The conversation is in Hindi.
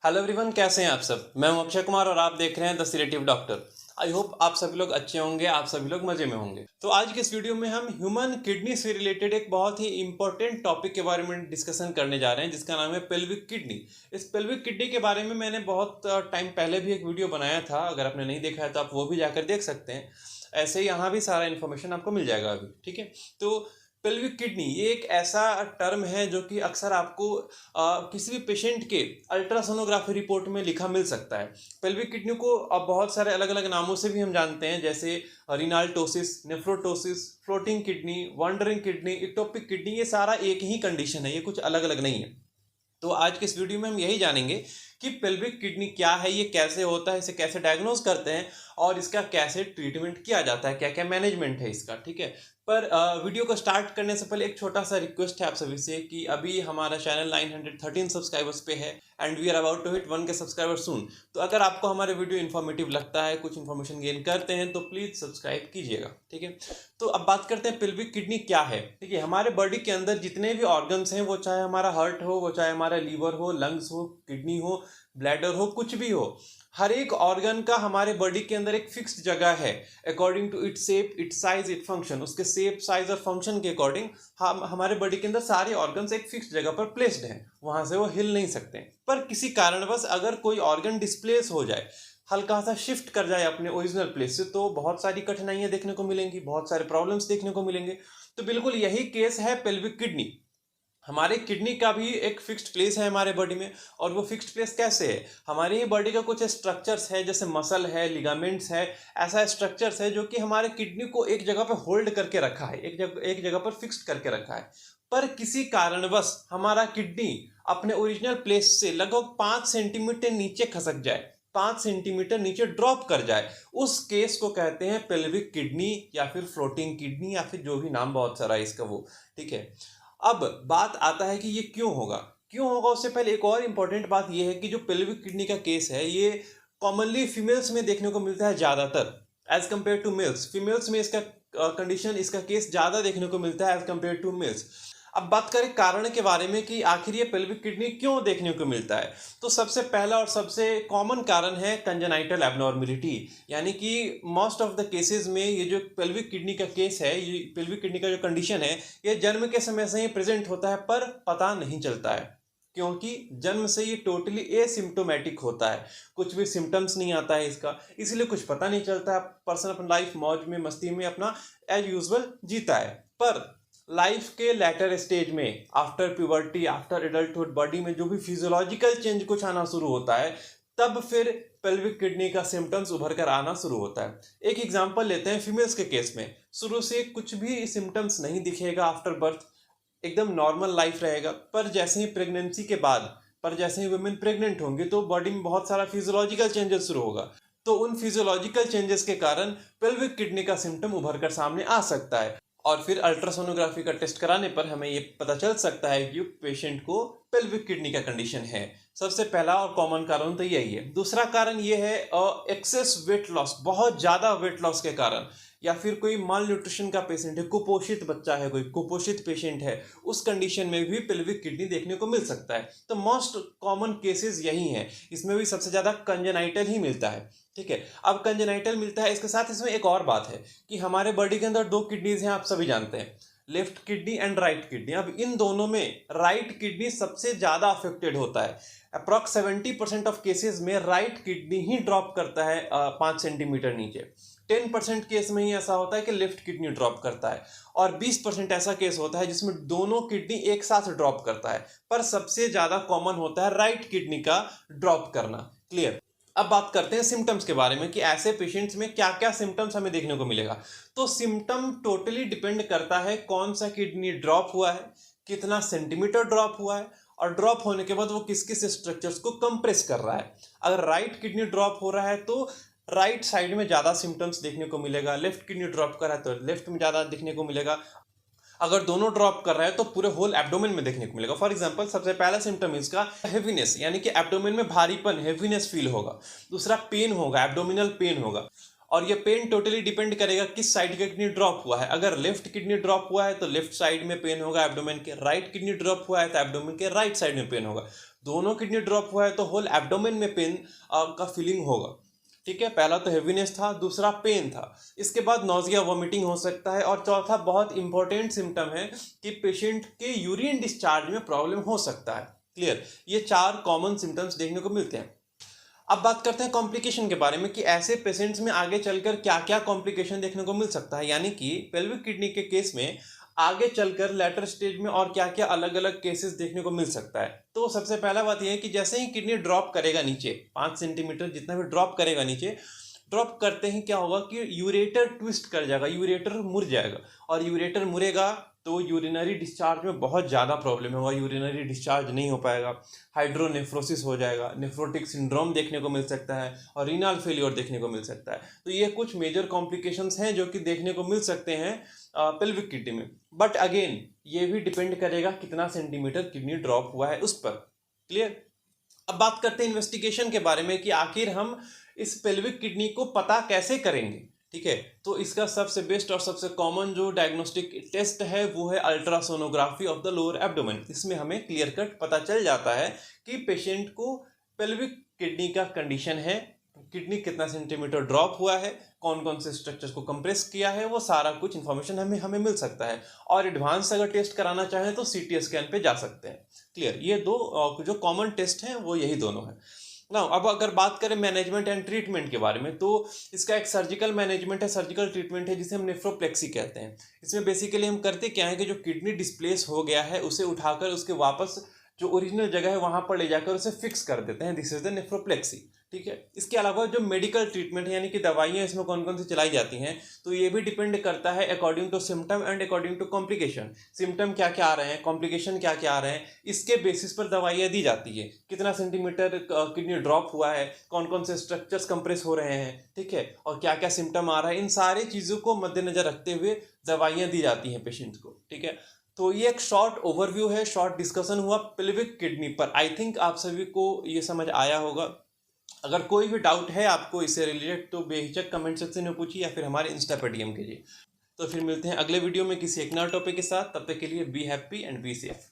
हेलो एवरीवन, कैसे हैं आप सब। मैं हूं अक्षय कुमार और आप देख रहे हैं the selective doctor. I hope आप सभी लोग अच्छे होंगे, आप सभी लोग मजे में होंगे। तो आज के इस वीडियो में हम ह्यूमन किडनी से रिलेटेड एक बहुत ही इंपॉर्टेंट टॉपिक के बारे में डिस्कशन करने जा रहे हैं, जिसका नाम है पेल्विक किडनी। इस पेल्विक किडनी के बारे में मैंने बहुत टाइम पहले भी एक वीडियो बनाया था। अगर आपने नहीं देखा है तो आप वो भी जाकर देख सकते हैं। ऐसे ही यहाँ भी सारा इन्फॉर्मेशन आपको मिल जाएगा अभी, ठीक है। तो पेल्विक किडनी ये एक ऐसा टर्म है जो कि अक्सर आपको किसी भी पेशेंट के अल्ट्रासोनोग्राफी रिपोर्ट में लिखा मिल सकता है। पेल्विक किडनी को अब बहुत सारे अलग अलग नामों से भी हम जानते हैं, जैसे रिनाल्टोसिस, nephroptosis, floating kidney, wandering kidney, ectopic kidney. ये सारा एक ही कंडीशन है, ये कुछ अलग अलग नहीं है। तो आज के इस वीडियो में हम यही जानेंगे कि पेल्विक किडनी क्या है, ये कैसे होता है, इसे कैसे डायग्नोज करते हैं और इसका कैसे ट्रीटमेंट किया जाता है, क्या क्या मैनेजमेंट है इसका, ठीक है। पर वीडियो को स्टार्ट करने से पहले एक छोटा सा रिक्वेस्ट है आप सभी से कि अभी हमारा चैनल 913 सब्सक्राइबर्स पे है and we are about to hit 1K subscriber soon. तो अगर आपको हमारे वीडियो इन्फॉर्मेटिव लगता है, कुछ इन्फॉर्मेशन गेन करते हैं, तो प्लीज़ सब्सक्राइब कीजिएगा, ठीक है। तो अब बात करते हैं पेल्विक किडनी क्या है। ठीक है, हमारे बॉडी के अंदर जितने भी ऑर्गन्स हैं, वो चाहे हमारा हार्ट हो, वो चाहे हमारा लीवर हो, लंग्स हो, किडनी हो, ब्लैडर हो, कुछ भी हो, हर एक ऑर्गन का हमारे बॉडी के अंदर एक फिक्स्ड जगह है according to its shape, its size, it function. उसके शेप, साइज और फंक्शन के अकॉर्डिंग हम हमारे बॉडी के अंदर सारे ऑर्गन्स एक फिक्स्ड जगह पर प्लेस्ड हैं, वहां से वो हिल नहीं सकते। पर किसी कारणवश अगर कोई ऑर्गन डिस्प्लेस हो जाए, हल्का सा शिफ्ट कर जाए अपने ओरिजिनल प्लेस से, तो बहुत सारी कठिनाइयां देखने को मिलेंगी, बहुत सारे प्रॉब्लम्स देखने को मिलेंगे। तो बिल्कुल यही केस है पेल्विक किडनी। हमारे किडनी का भी एक फिक्स्ड प्लेस है हमारे बॉडी में, और वो फिक्स्ड प्लेस कैसे है, हमारी ही बॉडी का कुछ स्ट्रक्चर्स है, जैसे मसल है, लिगामेंट्स है, ऐसा स्ट्रक्चर्स है जो कि हमारे किडनी को एक जगह पर होल्ड करके रखा है, एक जगह पर फिक्स्ड करके रखा है। पर किसी कारणवश हमारा किडनी अपने ओरिजिनल प्लेस से लगभग 5 सेंटीमीटर नीचे खसक जाए, 5 सेंटीमीटर नीचे ड्रॉप कर जाए, उस केस को कहते हैं पेल्विक किडनी या फिर फ्लोटिंग किडनी, या फिर जो भी नाम बहुत सारा है इसका वो, ठीक है। अब बात आता है कि ये क्यों होगा। उससे पहले एक और इंपॉर्टेंट बात ये है कि जो पेल्विक किडनी का केस है, ये कॉमनली फीमेल्स में देखने को मिलता है ज़्यादातर as compare to males. Females में इसका कंडीशन, इसका केस ज़्यादा देखने को मिलता है एज कम्पेयर टू मेल्स। अब बात करें कारण के बारे में कि आखिर ये पेल्विक किडनी क्यों देखने को मिलता है, तो सबसे पहला और सबसे कॉमन कारण है कंजेनाइटल एबनॉर्मेलिटी। यानी कि मोस्ट ऑफ द केसेस में ये जो पेल्विक किडनी का केस है, ये पेल्विक किडनी का जो कंडीशन है, ये जन्म के समय से ही प्रेजेंट होता है, पर पता नहीं चलता है, क्योंकि जन्म से ये टोटली एसिम्प्टोमेटिक होता है, कुछ भी सिम्टम्स नहीं आता है इसका, इसलिए कुछ पता नहीं चलता है। पर्सन अपना लाइफ मौज में, मस्ती में अपना एज यूजुअल जीता है। पर लाइफ के लेटर स्टेज में, after puberty, after adulthood, body में जो भी फिजियोलॉजिकल चेंज कुछ आना शुरू होता है, तब फिर पेल्विक किडनी का सिम्टम्स उभर कर आना शुरू होता है। एक एग्जांपल लेते हैं फीमेल्स के केस में। शुरू से कुछ भी सिम्टम्स नहीं दिखेगा, आफ्टर बर्थ एकदम नॉर्मल लाइफ रहेगा, पर जैसे ही प्रेगनेंसी के बाद, पर जैसे ही वुमेन प्रेग्नेंट होंगी, तो बॉडी में बहुत सारा फिजियोलॉजिकल चेंजेस शुरू होगा। तो उन फिजियोलॉजिकल चेंजेस के कारण पेल्विक किडनी का सिम्टम उभर कर सामने आ सकता है, और फिर अल्ट्रासोनोग्राफी का टेस्ट कराने पर हमें ये पता चल सकता है कि पेशेंट को पेल्विक किडनी का कंडीशन है। सबसे पहला और कॉमन कारण तो यही है। दूसरा कारण ये है एक्सेस वेट लॉस, बहुत ज़्यादा वेट लॉस के कारण, या फिर कोई माल न्यूट्रिशन का पेशेंट है, कुपोषित बच्चा है, कोई कुपोषित पेशेंट है, उस कंडीशन में भी पेल्विक किडनी देखने को मिल सकता है। तो मोस्ट कॉमन केसेस यही हैं, इसमें भी सबसे ज़्यादा कंजेनाइटल ही मिलता है, ठीक है। अब कंजेनाइटल मिलता है, इसके साथ इसमें एक और बात है कि हमारे बॉडी के अंदर 2 किडनीज हैं, आप सभी जानते हैं, left kidney and right kidney. अब इन दोनों में राइट किडनी सबसे ज़्यादा अफेक्टेड होता है। अप्रॉक्स 70% ऑफ केसेस में राइट किडनी ही ड्रॉप करता है 5 सेंटीमीटर नीचे। 10% केस में ही ऐसा होता है कि लेफ्ट किडनी ड्रॉप करता है, और 20% ऐसा केस होता है जिसमें दोनों किडनी एक साथ ड्रॉप करता है। पर सबसे ज़्यादा कॉमन होता है राइट किडनी का ड्रॉप करना। क्लियर। अब बात करते हैं सिम्टम्स के बारे में कि ऐसे पेशेंट्स में क्या क्या सिम्टम्स हमें देखने को मिलेगा। तो सिम्टम टोटली डिपेंड करता है कौन सा किडनी ड्रॉप हुआ है, कितना सेंटीमीटर ड्रॉप हुआ है, और ड्रॉप होने के बाद वो किस किस स्ट्रक्चर्स को कंप्रेस कर रहा है। अगर राइट किडनी ड्रॉप हो रहा है तो राइट साइड में ज़्यादा सिम्टम्स देखने को मिलेगा, लेफ्ट किडनी ड्रॉप कर रहा है तो लेफ्ट में ज़्यादा देखने को मिलेगा, अगर दोनों ड्रॉप कर रहा है तो पूरे होल एब्डोमेन में देखने को मिलेगा। फॉर एग्जांपल, सबसे पहला सिम्टम इसका हेवीनेस, यानी कि एब्डोमेन में भारीपन, हेवीनेस फील होगा। दूसरा पेन होगा, एब्डोमिनल पेन होगा, और ये पेन टोटली डिपेंड करेगा किस साइड का किडनी ड्रॉप हुआ है। अगर लेफ्ट किडनी ड्रॉप हुआ है तो लेफ्ट साइड में पेन होगा एब्डोमेन के, राइट किडनी ड्रॉप हुआ है तो एब्डोमेन के राइट साइड में पेन होगा। दोनों किडनी ड्रॉप हुआ है तो होल एब्डोमेन में पेन का फीलिंग होगा। ठीक है, पहला तो हेवीनेस था, दूसरा पेन था, इसके बाद नॉजिया वॉमिटिंग हो सकता है, और चौथा बहुत इंपॉर्टेंट सिम्टम है कि पेशेंट के यूरिन डिस्चार्ज में प्रॉब्लम हो सकता है। क्लियर, ये 4 कॉमन सिम्टम्स देखने को मिलते हैं। अब बात करते हैं कॉम्प्लिकेशन के बारे में कि ऐसे पेशेंट्स में आगे चलकर क्या क्या कॉम्प्लिकेशन देखने को मिल सकता है, यानी कि पेल्विक किडनी के केस में आगे चलकर लेटर स्टेज में और क्या क्या अलग अलग केसेस देखने को मिल सकता है। तो सबसे पहला बात यह है कि जैसे ही किडनी ड्रॉप करेगा नीचे 5 सेंटीमीटर जितना भी ड्रॉप करेगा नीचे, ड्रॉप करते ही क्या होगा कि यूरेटर ट्विस्ट कर जाएगा, यूरेटर मुड़ जाएगा, और यूरेटर मुड़ेगा तो यूरिनरी डिस्चार्ज में बहुत ज़्यादा प्रॉब्लम होगा, यूरिनरी डिस्चार्ज नहीं हो पाएगा, हाइड्रोनेफ्रोसिस हो जाएगा, नेफ्रोटिक सिंड्रोम देखने को मिल सकता है, और रीनल फेलियर देखने को मिल सकता है। तो ये कुछ मेजर कॉम्प्लिकेशंस हैं जो कि देखने को मिल सकते हैं पेल्विक किडनी में। बट अगेन ये भी डिपेंड करेगा कितना सेंटीमीटर किडनी ड्रॉप हुआ है उस पर। क्लियर। अब बात करते हैं इन्वेस्टिगेशन के बारे में कि आखिर हम इस पेल्विक किडनी को पता कैसे करेंगे। ठीक है, तो इसका सबसे बेस्ट और सबसे कॉमन जो डायग्नोस्टिक टेस्ट है वो है ultrasonography of the lower abdomen. इसमें हमें क्लियर कट पता चल जाता है कि पेशेंट को पेल्विक किडनी का कंडीशन है, किडनी कितना सेंटीमीटर ड्रॉप हुआ है, कौन कौन से स्ट्रक्चर्स को कंप्रेस किया है, वो सारा कुछ इन्फॉर्मेशन हमें मिल सकता है। और एडवांस अगर टेस्ट कराना चाहें तो सीटी स्कैन पे जा सकते हैं। क्लियर, ये दो जो कॉमन टेस्ट हैं वो यही दोनों हैं ना। अब अगर बात करें मैनेजमेंट एंड ट्रीटमेंट के बारे में, तो इसका एक सर्जिकल मैनेजमेंट है, सर्जिकल ट्रीटमेंट है जिसे हम नेफ्रोप्लेक्सी कहते हैं। इसमें बेसिकली हम करते क्या है कि जो किडनी डिस्प्लेस हो गया है उसे उठाकर उसके वापस जो ओरिजिनल जगह है वहां पर ले जाकर उसे फिक्स कर देते हैं। This is the nephropexy. ठीक है, इसके अलावा जो मेडिकल ट्रीटमेंट है यानी कि दवाइयाँ इसमें कौन कौन सी चलाई जाती हैं, तो ये भी डिपेंड करता है according to symptom and according to complication. Symptom क्या क्या आ रहे हैं, कॉम्प्लिकेशन क्या क्या आ रहे हैं, इसके बेसिस पर दवाइयाँ दी जाती है। कितना सेंटीमीटर किडनी ड्रॉप हुआ है, कौन कौन से स्ट्रक्चर्स कंप्रेस हो रहे हैं, ठीक है, और क्या क्या सिम्टम आ रहा है, इन सारी चीज़ों को मद्देनजर रखते हुए दवाइयाँ दी जाती हैं पेशेंट को। ठीक है, तो ये एक शॉर्ट ओवरव्यू है, शॉर्ट डिस्कशन हुआ पेल्विक किडनी पर। आई थिंक आप सभी को ये समझ आया होगा। अगर कोई भी डाउट है आपको इससे रिलेटेड तो बेहिचक कमेंट सेक्शन में पूछिए या फिर हमारे इंस्टा पर डीएम कीजिए। तो फिर मिलते हैं अगले वीडियो में किसी एक नए टॉपिक के साथ। तब तक के लिए be happy and be safe.